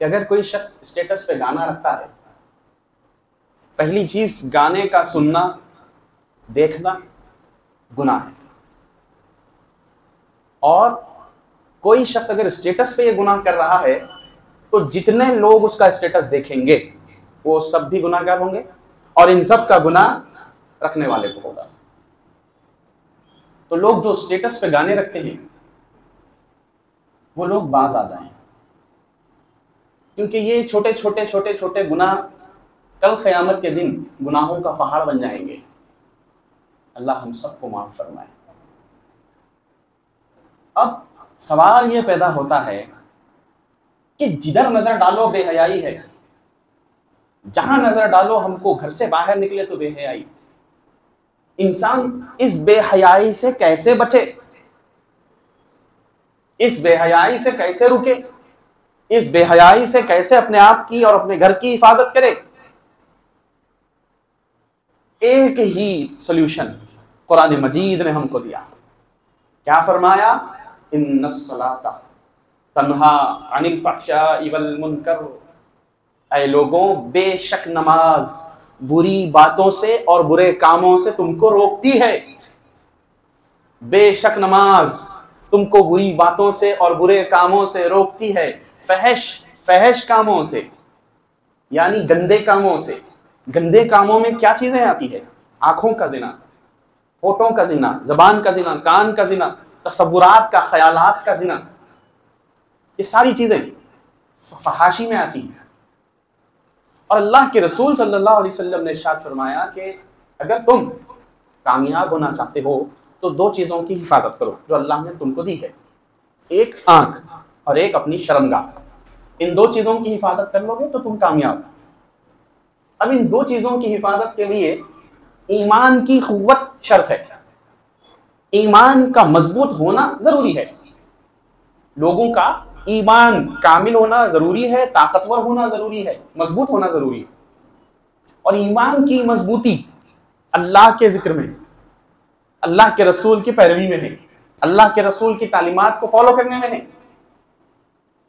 कि अगर कोई शख्स स्टेटस पे गाना रखता है, पहली चीज गाने का सुनना देखना गुनाह है। और कोई शख्स अगर स्टेटस पे ये गुनाह कर रहा है तो जितने लोग उसका स्टेटस देखेंगे वो सब भी गुनाहगार होंगे और इन सब का गुनाह रखने वाले को होगा। तो लोग जो स्टेटस पे गाने रखते हैं वो लोग बाज आ जाएं, क्योंकि ये छोटे छोटे छोटे छोटे गुनाह कल क़यामत के दिन गुनाहों का पहाड़ बन जाएंगे। अल्लाह हम सबको माफ फरमाए। अब सवाल ये पैदा होता है कि जिधर नजर डालो बेहयाई है, जहां नजर डालो हमको घर से बाहर निकले तो बेहयाई। इंसान इस बेहयाई से कैसे बचे, इस बेहयाई से कैसे रुके, इस बेहयाई से कैसे अपने आप की और अपने घर की हिफाजत करे? एक ही सॉल्यूशन कुरान मजीद ने हमको दिया। क्या फरमाया? इन्नस्सलाता तन्हा अनिल फहशाई वल मुनकर। ऐ लोगों, बेशक नमाज बुरी बातों से और बुरे कामों से तुमको रोकती है। बेशक नमाज तुमको बुरी बातों से और बुरे कामों से रोकती है। फहश कामों से यानी गंदे कामों से। गंदे कामों में क्या चीजें आती है? आंखों का जिना, होठों का जिना, जबान का जिना, कान का जिना, तसव्वुरात का, ख्यालात का जिना, ये सारी चीजें फहाशी में आती हैं। और अल्लाह के रसूल सल्लल्लाहु अलैहि वसल्लम ने इरशाद फरमाया कि अगर तुम कामयाब होना चाहते हो तो दो चीजों की हिफाजत करो जो अल्लाह ने तुमको दी है, एक आंख और एक अपनी शर्मगाह। इन दो चीजों की हिफाजत कर लोगे तो तुम कामयाब। अब इन दो चीजों की हिफाजत के लिए ईमान की कुव्वत शर्त है, ईमान का मजबूत होना जरूरी है। लोगों का ईमान कामिल होना जरूरी है, ताकतवर होना जरूरी है, मजबूत होना जरूरी है। और ईमान की मजबूती अल्लाह के जिक्र में, अल्लाह के रसूल की पैरवी में है, अल्लाह के रसूल की तालीमात को फॉलो करने में है।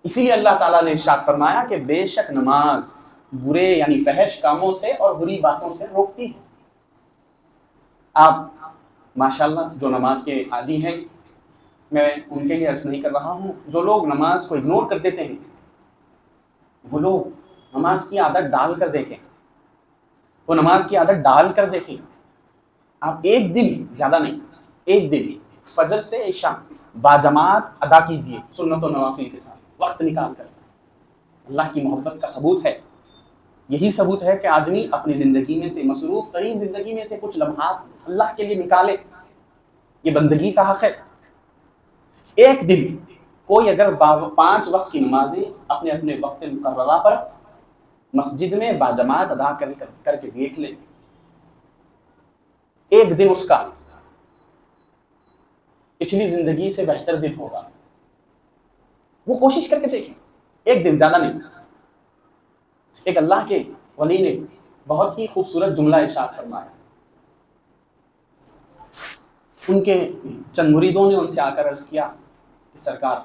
इसीलिए अल्लाह ताला ने इरशाद फरमाया कि बेशक नमाज बुरे यानी फहश कामों से और बुरी बातों से रोकती है। आप माशाल्लाह जो नमाज के आदी हैं, मैं उनके लिए अर्ज नहीं कर रहा हूँ। जो लोग नमाज को इग्नोर कर देते हैं वो लोग नमाज की आदत डाल कर देखें, वो नमाज की आदत डाल कर देखें। आप एक दिन, ज्यादा नहीं, एक दिन फजर से इशा बाजमात अदा कीजिए, सुन्नत और नवाफिल के साथ वक्त निकाल कर। अल्लाह की मोहब्बत का सबूत है, यही सबूत है कि आदमी अपनी जिंदगी में से, मसरूफ तरीन जिंदगी में से कुछ लम्हात अल्लाह के लिए निकाले। ये बंदगी का हक है। एक दिन कोई अगर 5 वक्त की नमाजें अपने अपने वक्त मुकर्ररा पर मस्जिद में बाजमात अदा करके देख ले, एक दिन उसका पिछली जिंदगी से बेहतर दिन होगा। वो कोशिश करके देखें, एक दिन, ज्यादा नहीं। एक अल्लाह के वली ने बहुत ही खूबसूरत जुमला इरशाद फरमाया। उनके चंद मुरीदों ने उनसे आकर अर्ज किया कि सरकार,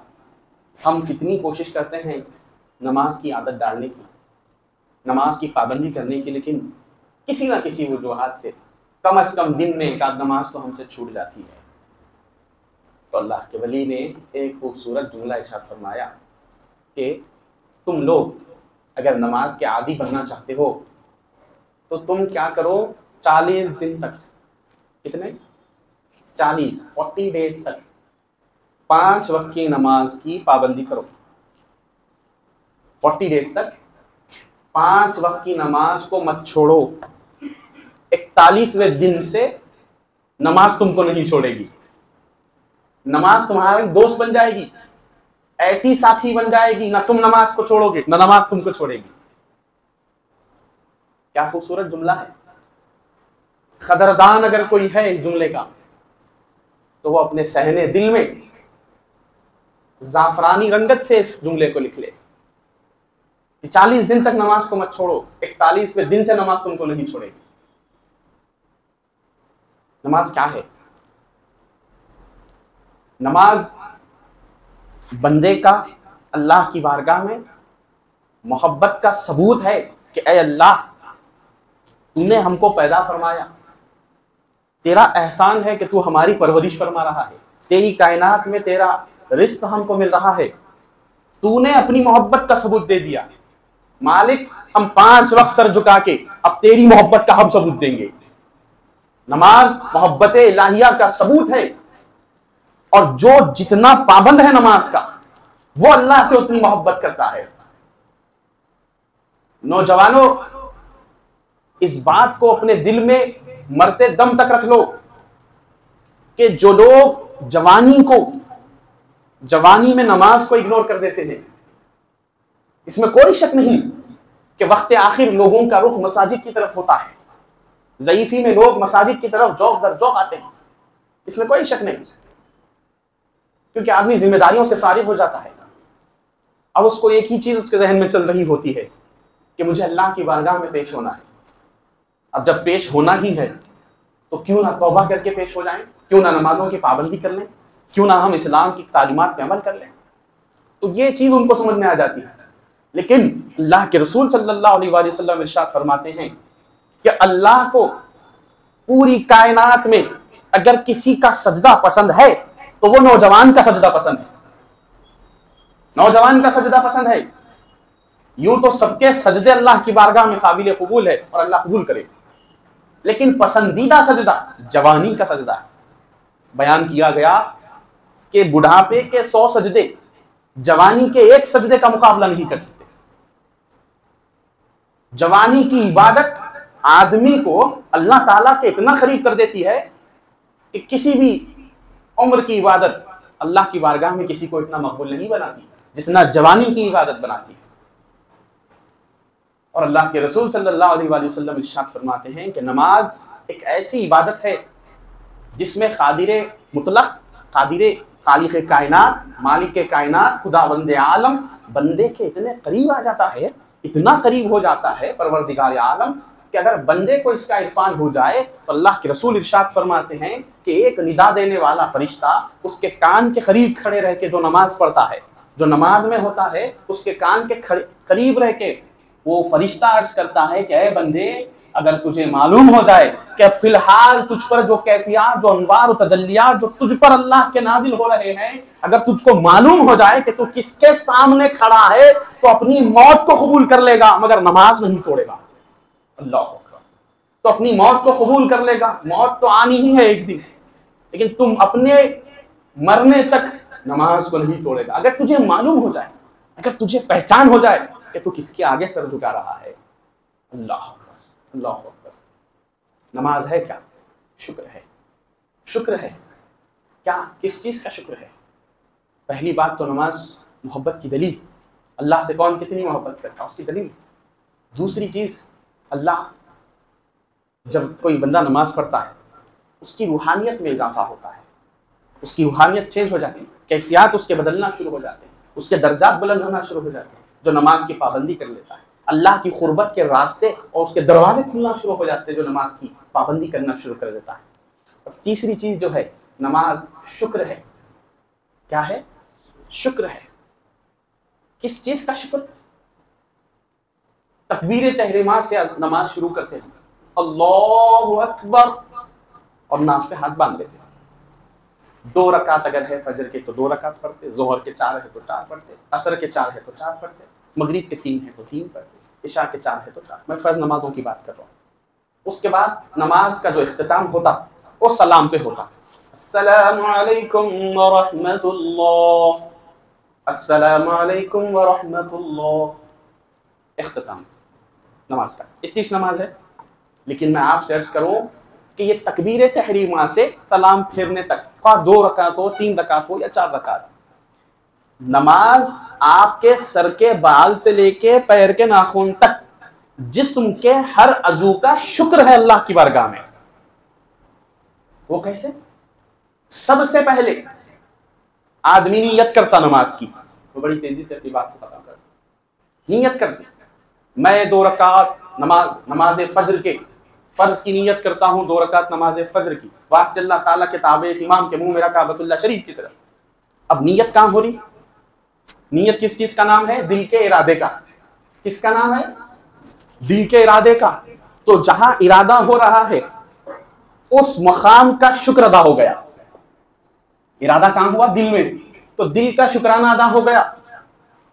हम कितनी कोशिश करते हैं नमाज की आदत डालने की, नमाज की पाबंदी करने की, लेकिन किसी ना किसी वजूहात से कम से कम दिन में एक आध नमाज तो हमसे छूट जाती है। तो अल्लाह के वली ने एक खूबसूरत जुमला इरशाद फरमाया कि तुम लोग अगर नमाज के आदी बनना चाहते हो तो तुम क्या करो, 40 दिन तक, कितने, 40 डेज तक 5 वक्त की नमाज की पाबंदी करो। 40 डेज तक 5 वक्त की नमाज को मत छोड़ो। 41वें दिन से नमाज तुमको नहीं छोड़ेगी, नमाज तुम्हारी दोस्त बन जाएगी, ऐसी साथी बन जाएगी, ना तुम नमाज को छोड़ोगे ना नमाज तुमको छोड़ेगी। क्या खूबसूरत जुमला है। कदरदान अगर कोई है इस जुमले का तो वो अपने सहने दिल में जाफरानी रंगत से इस जुमले को लिख ले कि 40 दिन तक नमाज को मत छोड़ो, 41वें दिन से नमाज तुमको नहीं छोड़ेगी। नमाज क्या है? नमाज बंदे का अल्लाह की बारगाह में मोहब्बत का सबूत है कि ऐ अल्लाह, तूने हमको पैदा फरमाया, तेरा एहसान है कि तू हमारी परवरिश फरमा रहा है, तेरी कायनात में तेरा रिस्क हमको मिल रहा है, तूने अपनी मोहब्बत का सबूत दे दिया। मालिक, हम 5 वक्त सर झुका के अब तेरी मोहब्बत का हम सबूत देंगे। नमाज मोहब्बत इलाहिया का सबूत है, और जो जितना पाबंद है नमाज का, वो अल्लाह से उतनी मोहब्बत करता है। नौजवानों, इस बात को अपने दिल में मरते दम तक रख लो कि जो लोग जवानी में नमाज को इग्नोर कर देते हैं, इसमें कोई शक नहीं कि वक्त आखिर लोगों का रुख मसाजिद की तरफ होता है। ज़ईफ़ी में लोग मसाजिद की तरफ जौक दर जौक आते हैं, इसमें कोई शक नहीं, क्योंकि आदमी जिम्मेदारियों से फारिग हो जाता है। अब उसको एक ही चीज उसके जहन में चल रही होती है कि मुझे अल्लाह की बारगाह में पेश होना है। अब जब पेश होना ही है तो क्यों ना तौबा करके पेश हो जाएं, क्यों ना नमाजों की पाबंदी कर लें, क्यों ना हम इस्लाम की तालीमात पे अमल कर लें। तो ये चीज उनको समझ में आ जाती है। लेकिन अल्लाह के रसूल सल्लल्लाहु अलैहि वसल्लम इरशाद फरमाते हैं कि अल्लाह को पूरी कायनात में अगर किसी का सजदा पसंद है तो वो नौजवान का सजदा पसंद है। नौजवान का सजदा पसंद है। यूं तो सबके सजदे अल्लाह की बारगाह में काबिल कबूल है और अल्लाह कबूल करे, लेकिन पसंदीदा सजदा जवानी का सजदा है। बयान किया गया कि बुढ़ापे के 100 सजदे जवानी के 1 सजदे का मुकाबला नहीं कर सकते। जवानी की इबादत आदमी को अल्लाह ताला के इतना करीब कर देती है कि किसी भी उम्र की इबादत अल्लाह की बारगाह में किसी को इतना मकबूल नहीं बनाती जितना जवानी की इबादत बनाती है। और अल्लाह के रसूल सल्लल्लाहु अलैहि वसल्लम इरशाद फरमाते हैं कि नमाज एक ऐसी इबादत है जिसमें कादिर मुतलक, कादिर खालिक कायनात, मालिक कायनात, खुदावंद आलम बंदे के इतने करीब आ जाता है, इतना करीब हो जाता है परवरदिगार आलम कि अगर बंदे को इसका इरफान हो जाए तो अल्लाह के रसूल इरशाद फरमाते हैं कि एक निदा देने वाला फरिश्ता उसके कान के करीब खड़े रह के जो नमाज पढ़ता है, जो नमाज में होता है, उसके कान के करीब रह के वो फरिश्ता अर्ज करता है कि ऐ बंदे, अगर तुझे मालूम हो जाए कि अब फिलहाल तुझ पर जो कैफियत, जो अनवार और तजल्लियात जो तुझ पर अल्लाह के नाजिल हो रहे हैं, अगर तुझको मालूम हो जाए कि तू किसके सामने खड़ा है तो अपनी मौत को कबूल कर लेगा मगर नमाज नहीं तोड़ेगा। अल्लाह अकबर। तो अपनी मौत को कबूल कर लेगा, मौत तो आनी ही है एक दिन, लेकिन तुम अपने मरने तक नमाज को नहीं तोड़ेगा। अगर तुझे मालूम हो जाए, अगर तुझे पहचान हो जाए कि तू किसके आगे सर झुका रहा है। अल्लाह अकबर, अल्लाह अकबर। नमाज है क्या? शुक्र है। शुक्र है क्या? किस चीज का शुक्र है? पहली बात तो नमाज मोहब्बत की दलील, अल्लाह से कौन कितनी मोहब्बत करता है उसकी दलील। दूसरी चीज, अल्लाह जब कोई बंदा नमाज पढ़ता है उसकी रूहानियत में इजाफा होता है, उसकी रूहानियत चेंज हो जाती है, कैफियत उसके बदलना शुरू हो जाते हैं, उसके दर्जात बुलंद होना शुरू हो जाते हैं। जो नमाज की पाबंदी कर लेता है, अल्लाह की खुर्बत के रास्ते और उसके दरवाजे खुलना शुरू हो जाते हैं जो नमाज की पाबंदी करना शुरू कर देता है। और तीसरी चीज जो है, नमाज शुक्र है। क्या है? शुक्र है। किस चीज का शुक्र? तकबीर तहरीमा से नमाज शुरू करते हैं, अल्लाहु अकबर, और नाफ पे हाथ बांध लेते हैं। 2 रकात अगर है फजर के तो 2 रकात पढ़ते, जोहर के 4 है तो 4 पढ़ते, असर के 4 है तो 4 पढ़ते, मगरिब के 3 है तो 3 पढ़ते, इशा के 4 है तो 4। मैं फर्ज नमाजों की बात कर रहा हूँ। उसके बाद नमाज का जो इख्तिताम होता वो सलाम पे होता, अस्सलामु अलैकुम व रहमतुल्लाह, अस्सलामु अलैकुम व रहमतुल्लाह। इख्तिताम नमाज का। इतनी नमाज है, लेकिन मैं आपसे अर्ज करूं कि ये तकबीर तहरीमा से सलाम फेरने तक, 2 रकात हो, 3 रकात हो या 4 रकात, नमाज आपके सर के बाल से लेके पैर के नाखून तक जिस्म के हर अज़ू का शुक्र है अल्लाह की बारगाह में। वो कैसे? सबसे पहले आदमी नियत करता नमाज की, तो बड़ी तेजी से अपनी बात को खत्म कर, नियत करती, मैं 2 रकात नमाज फज्र के फर्ज की नियत करता हूं, 2 रकात नमाज फज्र की, वास्ते अल्लाह ताला के ताबे इमाम के मुंह मेरा काबतुल्लाह शरीफ की तरफ। अब नियत काम हो रही। नियत किस चीज का नाम है? दिल के इरादे का। किसका नाम है? दिल के इरादे का। तो जहां इरादा हो रहा है उस मकाम का शुक्र अदा हो गया। इरादा कहां हुआ? दिल में, तो दिल का शुक्राना अदा हो गया।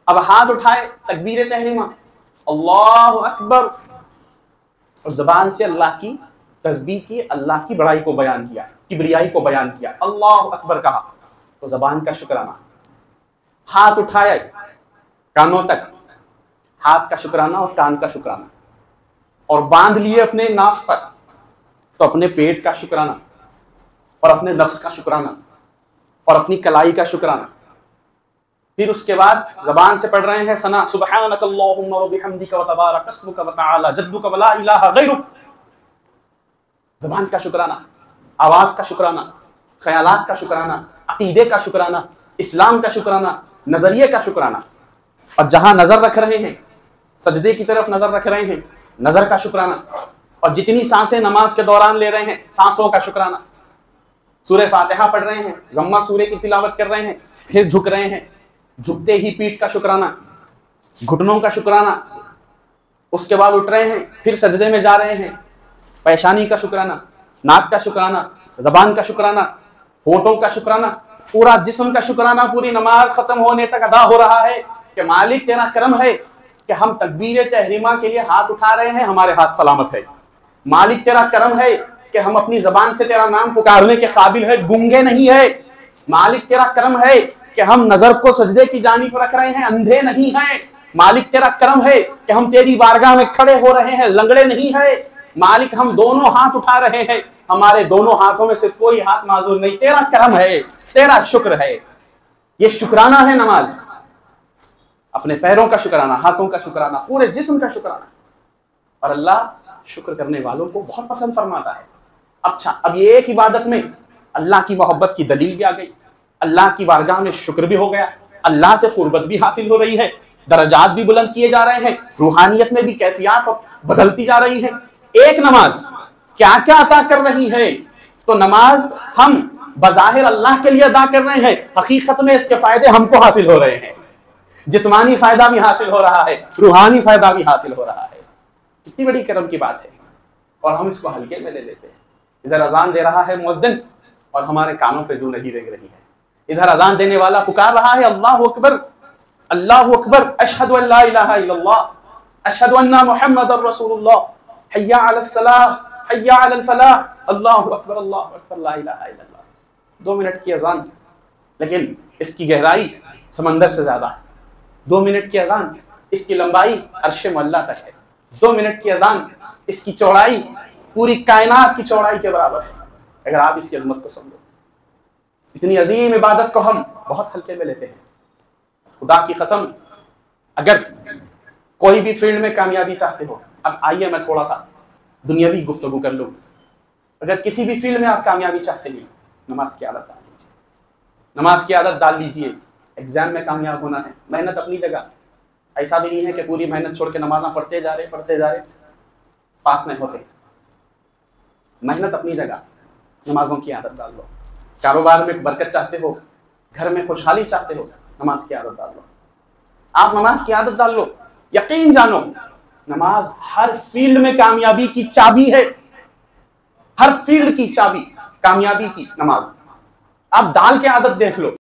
अब हाथ उठाए, तकबीर तहरीमा, अल्लाहु अकबर, और जबान से अल्लाह की तस्बीह की, अल्लाह की बड़ाई को बयान किया, किबरियाई को बयान किया, अल्लाहु अकबर कहा, तो जबान का शुक्राना। हाथ उठाए कानों तक, हाथ का शुक्राना और कान का शुक्राना, और बांध लिए अपने नाफ पर, तो अपने पेट का शुक्राना और अपने नफ्स का शुक्राना और अपनी कलाई का शुक्राना। फिर उसके बाद जबान से पढ़ रहे हैं सना, सुब्हानक अल्लाहुम्मा व बिहम्दिका व तबारक अस्मुका व तआला जद्दुका व ला इलाहा गैरुक। जबान का शुक्राना, आवाज का शुक्राना, ख्यालात का शुक्राना, अकीदे का शुक्राना, इस्लाम का शुक्राना, नजरिए का शुक्राना। और जहां नजर रख रहे हैं, सजदे की तरफ नजर रख रहे हैं, नजर का शुक्राना। और जितनी सांसें नमाज के दौरान ले रहे हैं, सांसों का शुक्राना। सूरह फातिहा पढ़ रहे हैं, ज़म्मा सूरह की तिलावत कर रहे हैं, फिर झुक रहे हैं, झुकते ही पीठ का शुक्राना, घुटनों का शुक्राना। उसके बाद उठ रहे हैं, फिर सजदे में जा रहे हैं, पेशानी का शुक्राना, नाक का शुक्राना, जबान का शुक्राना, होठों का शुक्राना, पूरा जिस्म का शुक्राना। पूरी नमाज खत्म होने तक अदा हो रहा है कि मालिक तेरा करम है कि हम तकबीर तहरीमा के लिए हाथ उठा रहे हैं, हमारे हाथ सलामत है। मालिक तेरा करम है कि हम अपनी जबान से तेरा नाम पुकारने के काबिल है, गूंगे नहीं है। मालिक तेरा करम है कि हम नजर को सजदे की जानिब रख रहे हैं, अंधे नहीं हैं। मालिक तेरा करम है कि हम तेरी बारगाह में खड़े हो रहे हैं, लंगड़े नहीं है। मालिक हम दोनों हाथ उठा रहे हैं, हमारे दोनों हाथों में से कोई हाथ माजूर नहीं। तेरा करम है, तेरा शुक्र है। ये शुक्राना है नमाज। अपने पैरों का शुक्राना, हाथों का शुक्राना, पूरे जिस्म का शुक्राना। और अल्लाह शुक्र करने वालों को बहुत पसंद फरमाता है। अच्छा, अब ये एक इबादत में अल्लाह की मोहब्बत की दलील भी आ गई, अल्लाह की बारगाह में शुक्र भी हो गया, अल्लाह से कुर्बत भी हासिल हो रही है, दर्जात भी बुलंद किए जा रहे हैं, रूहानियत में भी कैफियत बदलती जा रही है। एक नमाज क्या क्या अता कर रही है? तो नमाज हम बज़ाहिर अल्लाह के लिए अदा कर रहे हैं, हकीकत में इसके फायदे हमको हासिल हो रहे हैं। जिस्मानी फायदा भी हासिल हो रहा है, रूहानी फायदा भी हासिल हो रहा है। कितनी बड़ी करम की बात है, और हम इसको हल्के में ले लेते हैं। इधर अजान दे रहा है मुअज्जिन और हमारे कानों पे जू नहीं रेंग रही है। इधर अजान देने वाला पुकार रहा है, अल्लाहु अकबर, अल्लाहु अकबर, अशहदु अल्ला इलाहा इल्लल्लाह, अशहदु अन्ना मुहम्मदुर रसूलुल्लाह, हय्या अलस सलाह, हय्या अलल फलाह, अल्लाहु अकबर, अल्लाहु अकबर, ला इलाहा इल्लल्लाह। 2 मिनट की अजान, लेकिन इसकी गहराई समंदर से ज्यादा है। 2 मिनट की अजान, इसकी लंबाई अर्श मुअल्ला तक है। 2 मिनट की अजान, इसकी चौड़ाई पूरी कायनात की चौड़ाई के बराबर है। अगर आप इसकी अजमत को समझो, इतनी अजीम इबादत को हम बहुत हल्के में लेते हैं। खुदा की कसम, अगर कोई भी फील्ड में कामयाबी चाहते हो, अब आइए मैं थोड़ा सा दुनियावी गुफ्तगू कर लूँ। अगर किसी भी फील्ड में आप कामयाबी चाहते हैं, नमाज की आदत डाल लीजिए, नमाज की आदत डाल लीजिए। एग्जाम में कामयाब होना है, मेहनत अपनी जगह। ऐसा भी नहीं है कि पूरी मेहनत छोड़ के नमाज़ा पढ़ते जा रहे पास नहीं होते। मेहनत अपनी जगह, नमाजों की आदत डाल लो। कारोबार में बरकत चाहते हो, घर में खुशहाली चाहते हो, नमाज की आदत डाल लो। आप नमाज की आदत डाल लो, यकीन जानो नमाज हर फील्ड में कामयाबी की चाबी है। हर फील्ड की चाबी कामयाबी की नमाज। आप दाल की आदत देख लो,